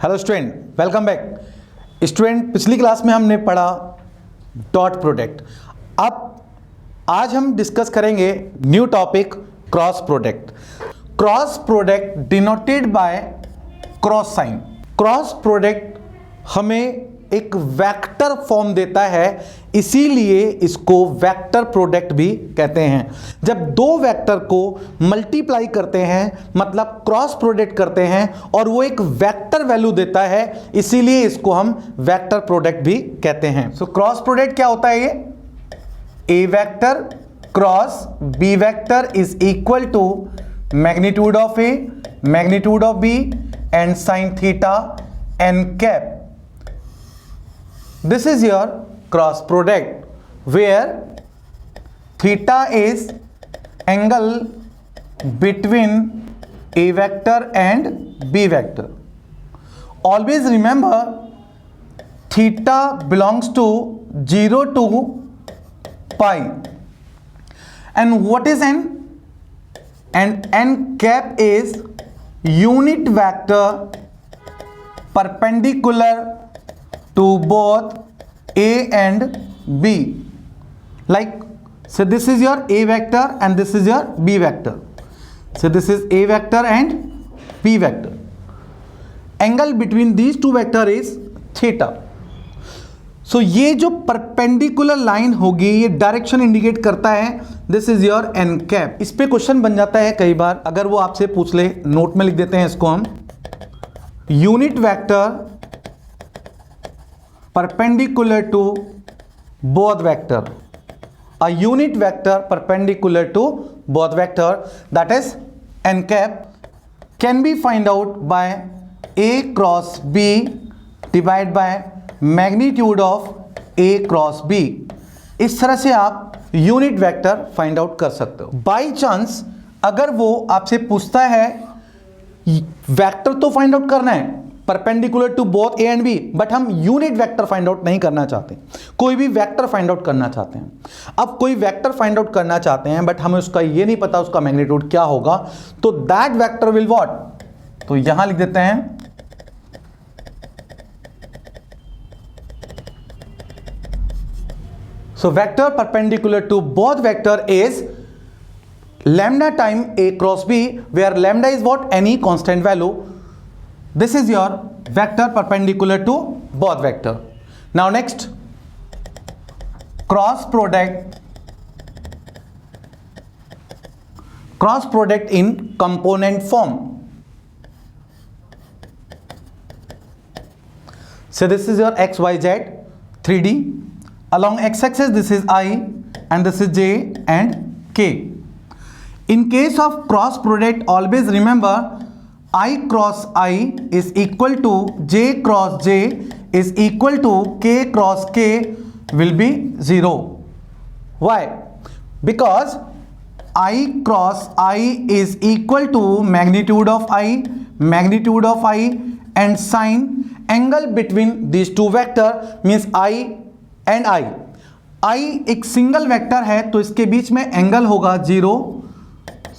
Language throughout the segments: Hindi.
Hello student, welcome back. Student, पिछली क्लास में हमने पढ़ा डॉट प्रोडक्ट। अब आज हम डिस्कस करेंगे new topic cross product. Cross product denoted by cross sign. Cross product हमें एक वेक्टर फॉर्म देता है, इसीलिए इसको वेक्टर प्रोडक्ट भी कहते हैं। जब दो वेक्टर को मल्टीप्लाई करते हैं मतलब क्रॉस प्रोडक्ट करते हैं और वो एक वेक्टर वैल्यू देता है, इसीलिए इसको हम वेक्टर प्रोडक्ट भी कहते हैं। सो क्रॉस प्रोडक्ट क्या होता है? ये A vector cross B vector is equal to magnitude of A, magnitude of B and sine theta N cap. This is your cross product where theta is angle between A vector and B vector. Always remember theta belongs to 0 to pi. And what is n? And n cap is unit vector perpendicular to both A and B. Like, so this is your A vector and this is your B vector. So this is A vector and B vector. Angle between these two vector is theta. So ये जो परपेंडिकुलर लाइन होगी ये डायरेक्शन इंडिकेट करता है, this is your n cap. इस पे क्वेश्चन बन जाता है कई बार, अगर वो आपसे पूछ ले, नोट में लिख देते हैं इसको हम। Unit vector perpendicular to both vector, a unit vector perpendicular to both vector, that is n cap, can be find out by A cross B divided by magnitude of A cross B। इस तरह से आप यूनिट वेक्टर फाइंड आउट कर सकते हो। बाई चांस अगर वो आपसे पूछता है वेक्टर तो फाइंड आउट करना है perpendicular to both A and B, but हम यूनिट वेक्टर फाइंड आउट नहीं करना चाहते, कोई भी वेक्टर फाइंड आउट करना चाहते हैं। अब कोई वेक्टर फाइंड आउट करना चाहते हैं बट हमें उसका ये नहीं पता उसका मैग्नीट्यूड क्या होगा, तो दैट वेक्टर विल व्हाट, तो यहां लिख देते हैं so vector perpendicular to both vector is lambda time A cross B, where lambda is what, any constant value. This is your vector perpendicular to both vector. Now next, cross product in component form. So this is your x y z 3D. Along x-axis this is I and this is j and k. In case of cross product, always remember I cross I is equal to j cross j is equal to k cross k will be 0. Why? Because I cross I is equal to magnitude of I and sine angle between these two vector means I and I. I एक सिंगल वेक्टर है तो इसके बीच में एंगल होगा 0.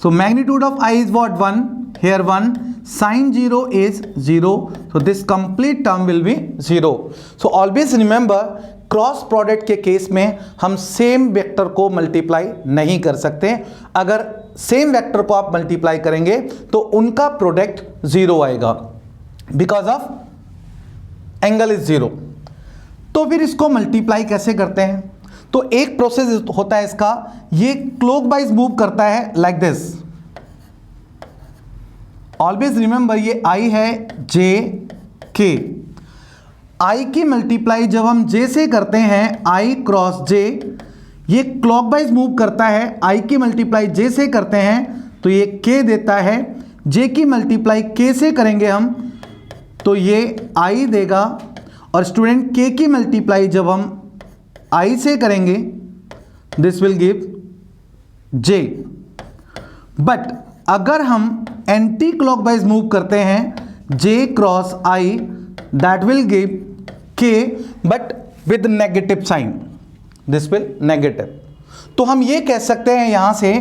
So magnitude of I is what, 1, here 1, sin 0 is 0, so this complete term will be 0. So always remember cross product के केस में हम सेम वेक्टर को मल्टीप्लाई नहीं कर सकते। अगर सेम वेक्टर को आप मल्टीप्लाई करेंगे तो उनका प्रोडक्ट 0 आएगा बिकॉज ऑफ एंगल इज 0। तो फिर इसको मल्टीप्लाई कैसे करते हैं? तो एक प्रोसेस होता है इसका, ये क्लॉकवाइज मूव करता है लाइक दिस। ऑलवेज रिमेंबर ये आई है जे के, आई की मल्टीप्लाई जब हम जे से करते हैं आई क्रॉस जे, ये क्लॉकवाइज मूव करता है। आई की मल्टीप्लाई जे से करते हैं तो ये के देता है, जे की मल्टीप्लाई के से करेंगे हम तो ये आई देगा, और स्टूडेंट के की मल्टीप्लाई जब हम आई से करेंगे this will give J. But अगर हम एंटी क्लॉकवाइज मूव करते हैं J cross I that will give K but with negative sign, this will negative. तो हम ये कह सकते हैं यहां से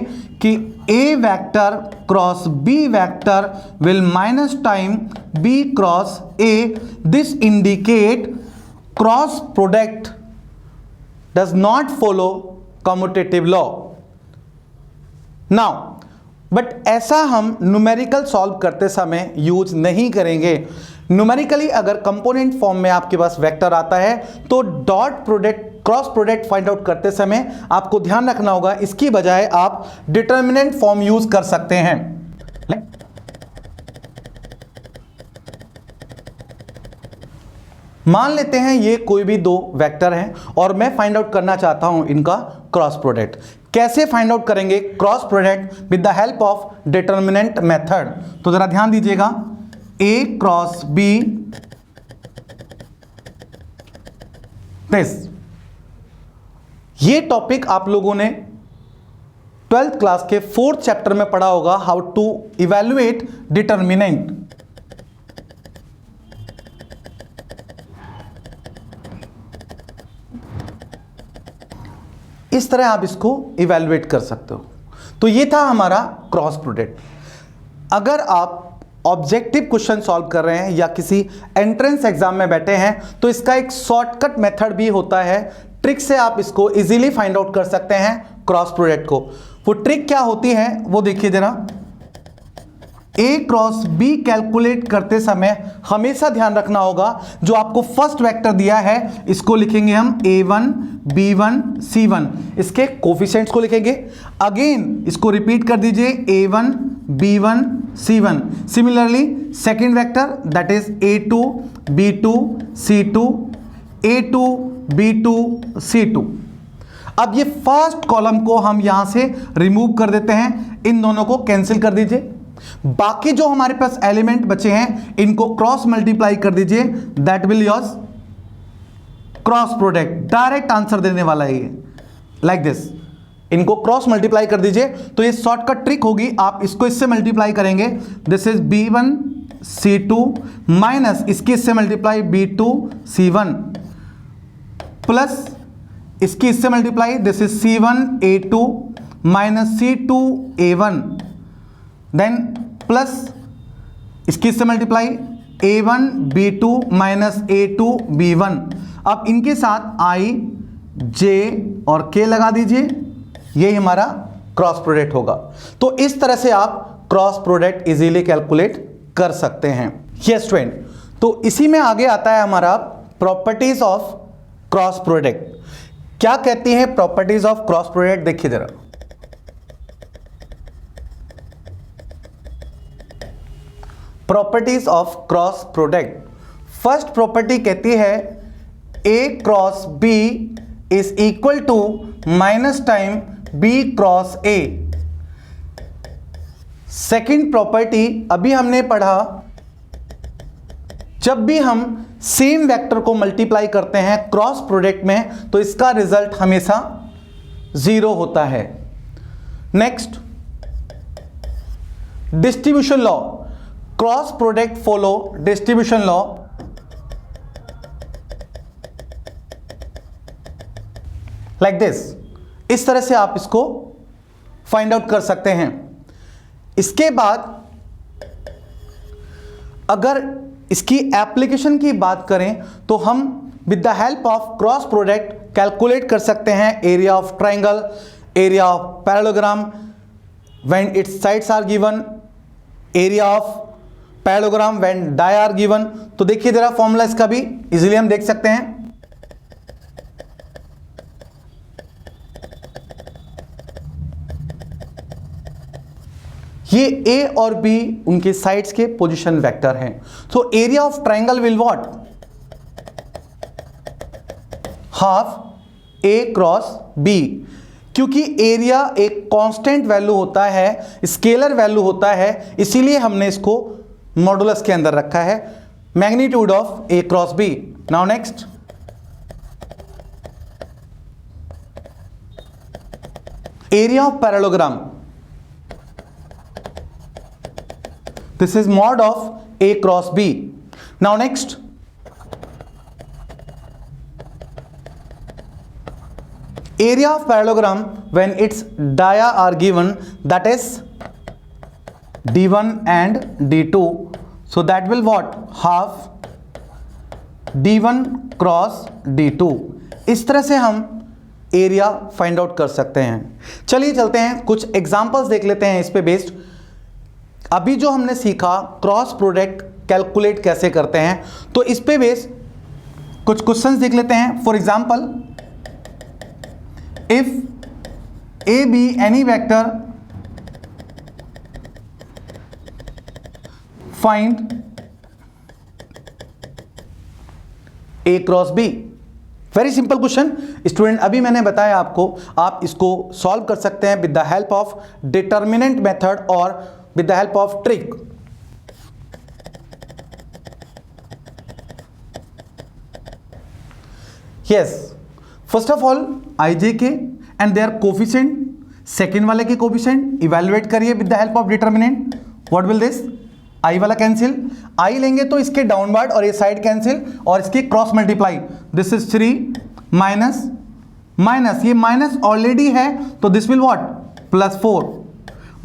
कि A vector cross B vector will minus time B cross A, this indicate cross product does not follow commutative law. Now but ऐसा हम न्यूमेरिकल सॉल्व करते समय यूज नहीं करेंगे। न्यूमेरिकली अगर कंपोनेंट फॉर्म में आपके पास वेक्टर आता है तो dot product cross product find out करते समय आपको ध्यान रखना होगा, इसकी बजाय आप डिटर्मिनेंट फॉर्म यूज कर सकते हैं। मान लेते हैं ये कोई भी दो वेक्टर हैं और मैं फाइंड आउट करना चाहता हूं इनका क्रॉस प्रोडक्ट। कैसे फाइंड आउट करेंगे cross product? With the help of determinant method. तो जरा ध्यान दीजिएगा, A क्रॉस B दिस, ये टॉपिक आप लोगों ने 12th क्लास के 4th चैप्टर में पढ़ा होगा, हाउ टू इवैल्यूएट डिटर्मिनेंट। इस तरह आप इसको इवैल्यूएट कर सकते हो। तो ये था हमारा क्रॉस प्रोडक्ट। अगर आप ऑब्जेक्टिव क्वेश्चन सॉल्व कर रहे हैं या किसी एंट्रेंस एग्जाम में बैठे हैं तो इसका एक शॉर्टकट मेथड भी होता है, ट्रिक से आप इसको इजीली फाइंड आउट कर सकते हैं क्रॉस प्रोडक्ट को। वो ट्रिक क्या होती है वो देखिए जरा। A क्रॉस B कैलकुलेट करते समय हमेशा ध्यान रखना होगा, जो आपको फर्स्ट वेक्टर दिया है इसको लिखेंगे हम A1 B1 C1, इसके कोफिशिएंट्स को लिखेंगे। अगेन इसको रिपीट कर दीजिए A1 B1 C1। Similarly second vector that is A2 B2 C2 A2 B2 C2। अब ये फर्स्ट कॉलम को हम यहां से रिमूव कर देते हैं, इन दोनों को कैंसिल कर दीजिए। बाकी जो हमारे पास एलिमेंट बचे हैं इनको क्रॉस मल्टीप्लाई कर दीजिए, that will yours cross product. Direct answer देने वाला है ये, लाइक दिस। इनको क्रॉस मल्टीप्लाई कर दीजिए तो ये शॉर्टकट ट्रिक होगी, आप इसको इससे मल्टीप्लाई करेंगे, this is B1 C2 minus इसकी इससे मल्टीप्लाई B2 C1 प्लस इसकी इससे multiply, this is C1 A2 minus C2 A1, then plus इसकी इससे multiply A1 B2 minus A2 B1। अब इनके साथ I J और K लगा दीजिए, ये हमारा क्रॉस प्रोडक्ट होगा। तो इस तरह से आप क्रॉस प्रोडक्ट इजीली कैलकुलेट कर सकते हैं। यस स्टूडेंट, तो इसी में आगे आता है हमारा प्रॉपर्टीज ऑफ क्रॉस प्रोडक्ट। क्या कहती हैं प्रॉपर्टीज ऑफ क्रॉस प्रोडक्ट? देखिए जरा, properties of cross product. First property कहती है A cross B is equal to minus time B cross A। Second property अभी हमने पढ़ा, जब भी हम सेम वेक्टर को मल्टीप्लाई करते हैं क्रॉस प्रोडक्ट में तो इसका रिजल्ट हमेशा 0 होता है। Next, distribution law. Cross product follow distribution law. Like this, इस तरह से आप इसको फाइंड आउट कर सकते हैं। इसके बाद अगर इसकी एप्लीकेशन की बात करें तो हम with the help of cross product calculate कर सकते हैं area of triangle, area of parallelogram when its sides are given, area of parallelogram when they are given. तो देखिए जरा फॉर्मूला इसका भी इजीली हम देख सकते हैं। ये A और B उनके साइड्स के पोजीशन वेक्टर हैं। तो area of triangle will what? Half A cross B, क्योंकि एरिया एक कांस्टेंट वैल्यू होता है, स्केलर वैल्यू होता है, इसीलिए हमने इसको मॉडुलस के अंदर रखा है, magnitude of A cross B। Now next, area of parallelogram, this is mod of A cross B. Now next, area of parallelogram when its dia are given, that is d1 and d2, so that will what, half d1 cross d2। इस तरह से हम एरिया फाइंड आउट कर सकते हैं। चलिए चलते हैं, कुछ एग्जांपल्स देख लेते हैं इस पे बेस्ड। अभी जो हमने सीखा क्रॉस प्रोडक्ट कैलकुलेट कैसे करते हैं, तो इस पे बेस्ड कुछ क्वेश्चंस देख लेते हैं। For example, if A B any vector, find A cross B. Very simple question student, अभी मैंने बताया आपको, आप इसको सॉल्व कर सकते हैं with the help of determinant method और with the help of trick. Yes, first of all I J K and their coefficient, second वाले के कोफिशिएंट इवैल्यूएट करिए with the help of determinant. What will this, I वाला कैंसिल, आई लेंगे तो इसके डाउनवर्ड और ये साइड कैंसिल और इसके cross multiply, this is 3 minus minus, ये माइनस ऑलरेडी है तो this will what, plus 4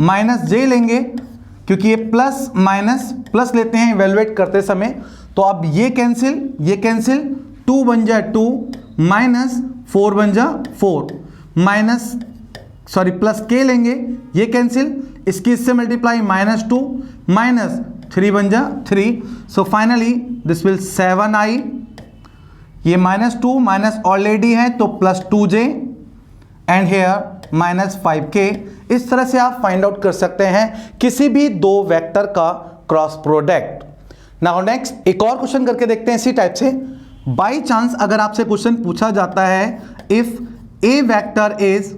minus J लेंगे क्योंकि ये प्लस माइनस प्लस लेते हैं इवैल्यूएट करते समय, तो अब ये कैंसिल 2 बन जा 2 माइनस 4 बन जा 4 माइनस सॉरी प्लस के लेंगे, ये कैंसिल, इसकी इससे मल्टीप्लाई माइनस 2 माइनस 3 बन जा 3। So finally this will 7i, ये माइनस 2 माइनस ऑलरेडी है तो plus 2j and here minus 5k। इस तरह से आप फाइंड आउट कर सकते हैं किसी भी दो वेक्टर का क्रॉस प्रोडक्ट। नाउ नेक्स्ट एक और क्वेश्चन करके देखते हैं इसी टाइप से। बाई चांस अगर आपसे क्वेश्चन पूछा जाता है, if A vector is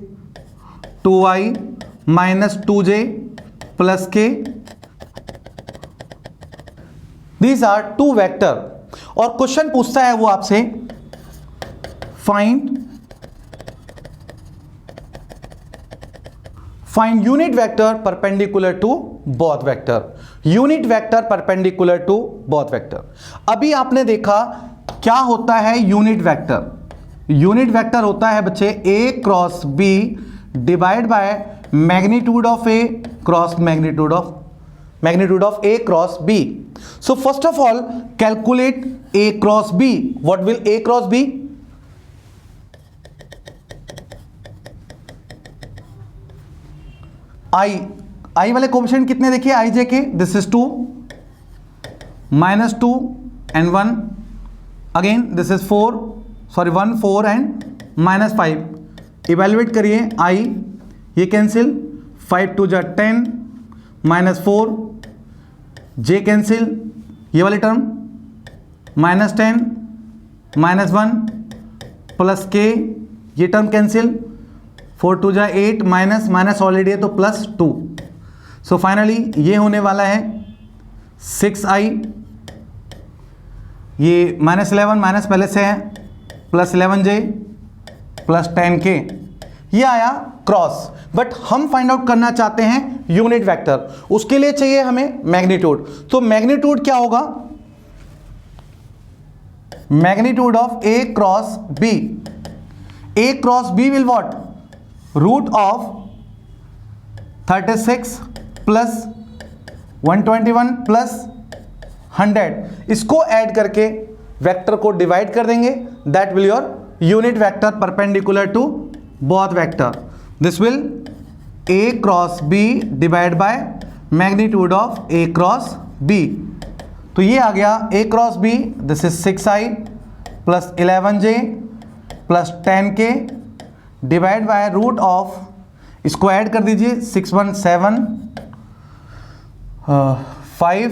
2i minus 2j plus k, these are two vector, और क्वेश्चन पूछता है वो आपसे find unit vector perpendicular to both vector, unit vector perpendicular to both vector. अभी आपने देखा क्या होता है यूनिट वेक्टर। यूनिट वेक्टर होता है बच्चे A cross B divide by magnitude of A cross magnitude of A cross B. So first of all calculate A cross B. What will A cross B, I वाले कोएफिशिएंट कितने देखिए, I J K, this is 2 minus 2 and 1, again this is 4 sorry 1 4 and minus 5। Evaluate करिए आई, ये कैंसिल 5 2 जा 10 माइनस 4, जे कैंसिल, ये वाली टर्म माइनस 10 माइनस 1 प्लस के, ये टर्म कैंसिल 4 2 जा 8 माइनस माइनस ऑलरेडी है तो प्लस 2। सो फाइनली ये होने वाला है 6i, ये माइनस 11 माइनस पहले से है प्लस 11j प्लस 10k, ये आया क्रॉस। बट हम फाइंड आउट करना चाहते हैं यूनिट वेक्टर, उसके लिए चाहिए हमें मैग्नीट्यूड। तो मैग्नीट्यूड क्या होगा, magnitude of A cross B, A cross B will what, root of 36 plus 121 plus 100, इसको ऐड करके वेक्टर को डिवाइड कर देंगे, that will your unit vector perpendicular to both vector. This will A cross B divide by magnitude of A cross B. तो ये आ गया A cross B, this is 6i plus 11j plus 10k divide by root of, इसको ऐड कर दीजिए 617 5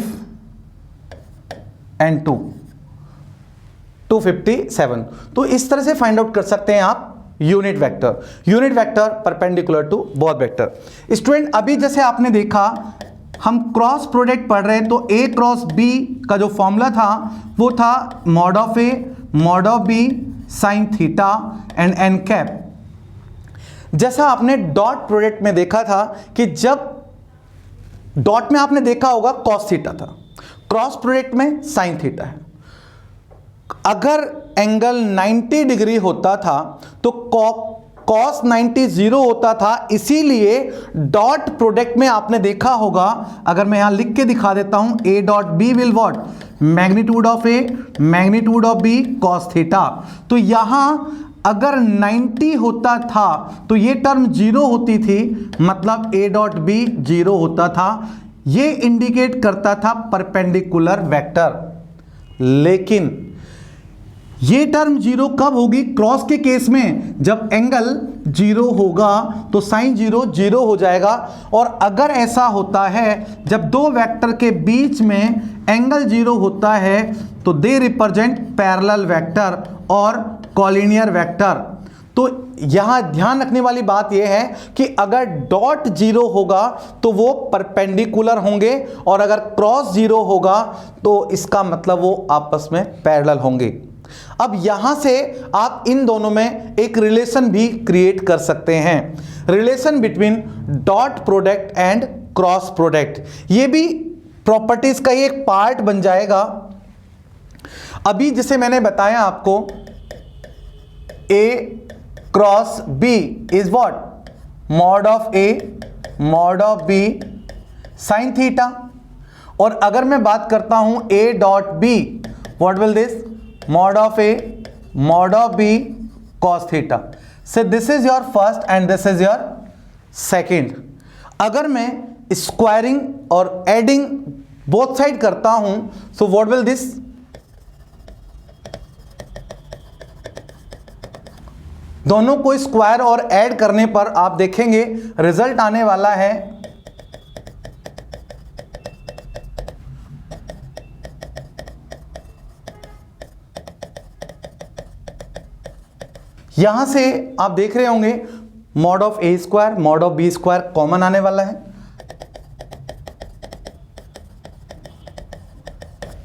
एंड 2 257। तो इस तरह से फाइंड आउट कर सकते हैं आप unit vector perpendicular to both vector. Student अभी जैसे आपने देखा हम क्रॉस प्रोडक्ट पढ़ रहे हैं, तो ए क्रॉस बी का जो फॉर्मूला था वो था mod of A mod of B sine theta and n cap. जैसा आपने डॉट प्रोडक्ट में देखा था कि जब डॉट में आपने देखा होगा कॉस थीटा था, क्रॉस प्रोडक्ट में साइन थीटा है। अगर एंगल 90 डिग्री होता था तो cos 90 0 होता था, इसीलिए डॉट प्रोडक्ट में आपने देखा होगा, अगर मैं यहां लिख के दिखा देता हूं, a dot B will what, magnitude of a magnitude of b cos theta. तो यहां अगर 90 होता था तो ये टर्म 0 होती थी, मतलब a डॉट बी 0 होता था। ये इंडिकेट करता था परपेंडिकुलर वेक्टर। लेकिन ये टर्म 0 कब होगी? क्रॉस के केस में, जब एंगल 0 होगा तो साइन 0 0 हो जाएगा। और अगर ऐसा होता है जब दो वेक्टर के बीच में एंगल 0 होता है तो दे रिप्रेजेंट पैरेलल वेक्टर और कॉलिनियर वेक्टर। तो यहां ध्यान रखने वाली बात यह है कि अगर डॉट 0 होगा तो वो परपेंडिकुलर होंगे, और अगर क्रॉस 0 होगा तो इसका मतलब वो आपस में पैरेलल होंगे। अब यहां से आप इन दोनों में एक रिलेशन भी क्रिएट कर सकते हैं, relation between dot product and cross product. ये भी प्रॉपर्टीज का ही एक पार्ट बन जाएगा। अभी जैसे मैंने बताया आपको, A cross B is what, mod of A mod of B sine theta. और अगर मैं बात करता हूं A dot B, what will this, mod of a mod of b cos theta। so this is your first and this is your second। अगर मैं स्क्वायरिंग और एडिंग बोथ साइड करता हूं, so what will this, दोनों को स्क्वायर और ऐड करने पर आप देखेंगे रिजल्ट आने वाला है यहां से आप देख रहे होंगे mod of A square mod of B square common आने वाला है,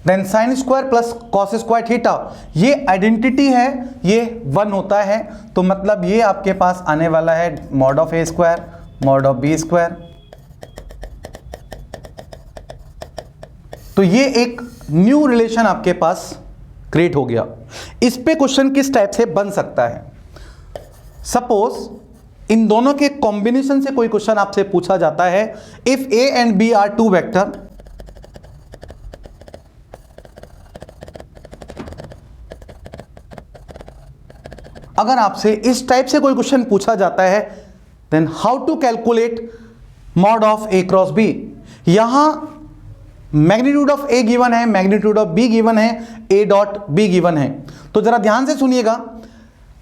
then sine square plus cos square theta, ये आइडेंटिटी है, ये 1 होता है। तो मतलब ये आपके पास आने वाला है mod of A square mod of B square. तो ये एक न्यू रिलेशन आपके पास क्रिएट हो गया। इस पे क्वेश्चन किस टाइप से बन सकता है? सपोज इन दोनों के कॉम्बिनेशन से कोई क्वेश्चन आपसे पूछा जाता है, if A and B are two vector, अगर आपसे इस टाइप से कोई क्वेश्चन पूछा जाता है, then how to calculate mod of A cross B. यहां मैग्नीट्यूड ऑफ ए गिवन है, मैग्नीट्यूड ऑफ बी गिवन है, ए डॉट बी गिवन है। तो जरा ध्यान से सुनिएगा,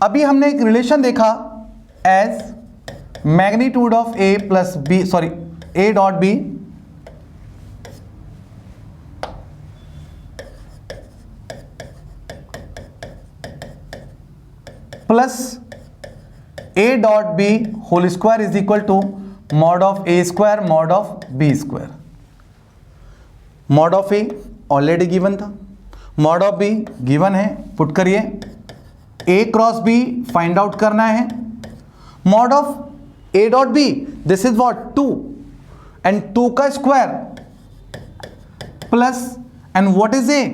अभी हमने एक रिलेशन देखा as magnitude of A plus B, sorry A dot B plus A dot B whole square is equal to mod of A square mod of B square. Mod of A already given था, मॉड ऑफ बी गिवन है, पुट करिए, A cross B find out करना है, mod of A dot B this is what 2 and 2 का square plus and what is A,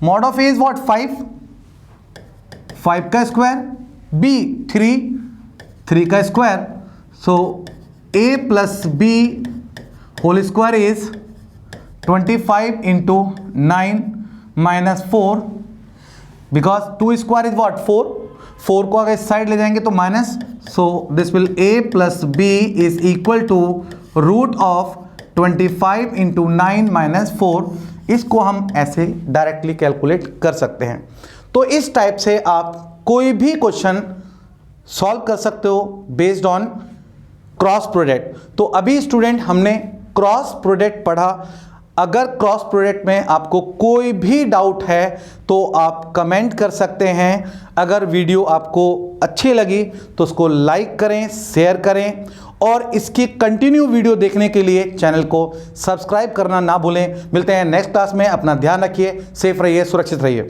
mod of A is what 5 का स्क्वायर, बी 3 का square. So A plus B whole square is 25 into 9 minus 4, because 2 square is what 4 को अगर इस साइड ले जाएंगे तो minus, so this will a plus b is equal to root of 25 into 9 minus 4। इसको हम ऐसे डायरेक्टली कैलकुलेट कर सकते हैं। तो इस टाइप से आप कोई भी क्वेश्चन सॉल्व कर सकते हो बेस्ड ऑन क्रॉस प्रोडक्ट। तो अभी स्टूडेंट हमने क्रॉस प्रोडक्ट पढ़ा। अगर क्रॉस प्रोडक्ट में आपको कोई भी डाउट है तो आप कमेंट कर सकते हैं। अगर वीडियो आपको अच्छी लगी तो उसको लाइक करें, शेयर करें और इसकी कंटिन्यू वीडियो देखने के लिए चैनल को सब्सक्राइब करना ना भूलें। मिलते हैं नेक्स्ट क्लास में। अपना ध्यान रखिए, सेफ रहिए, सुरक्षित रहिए।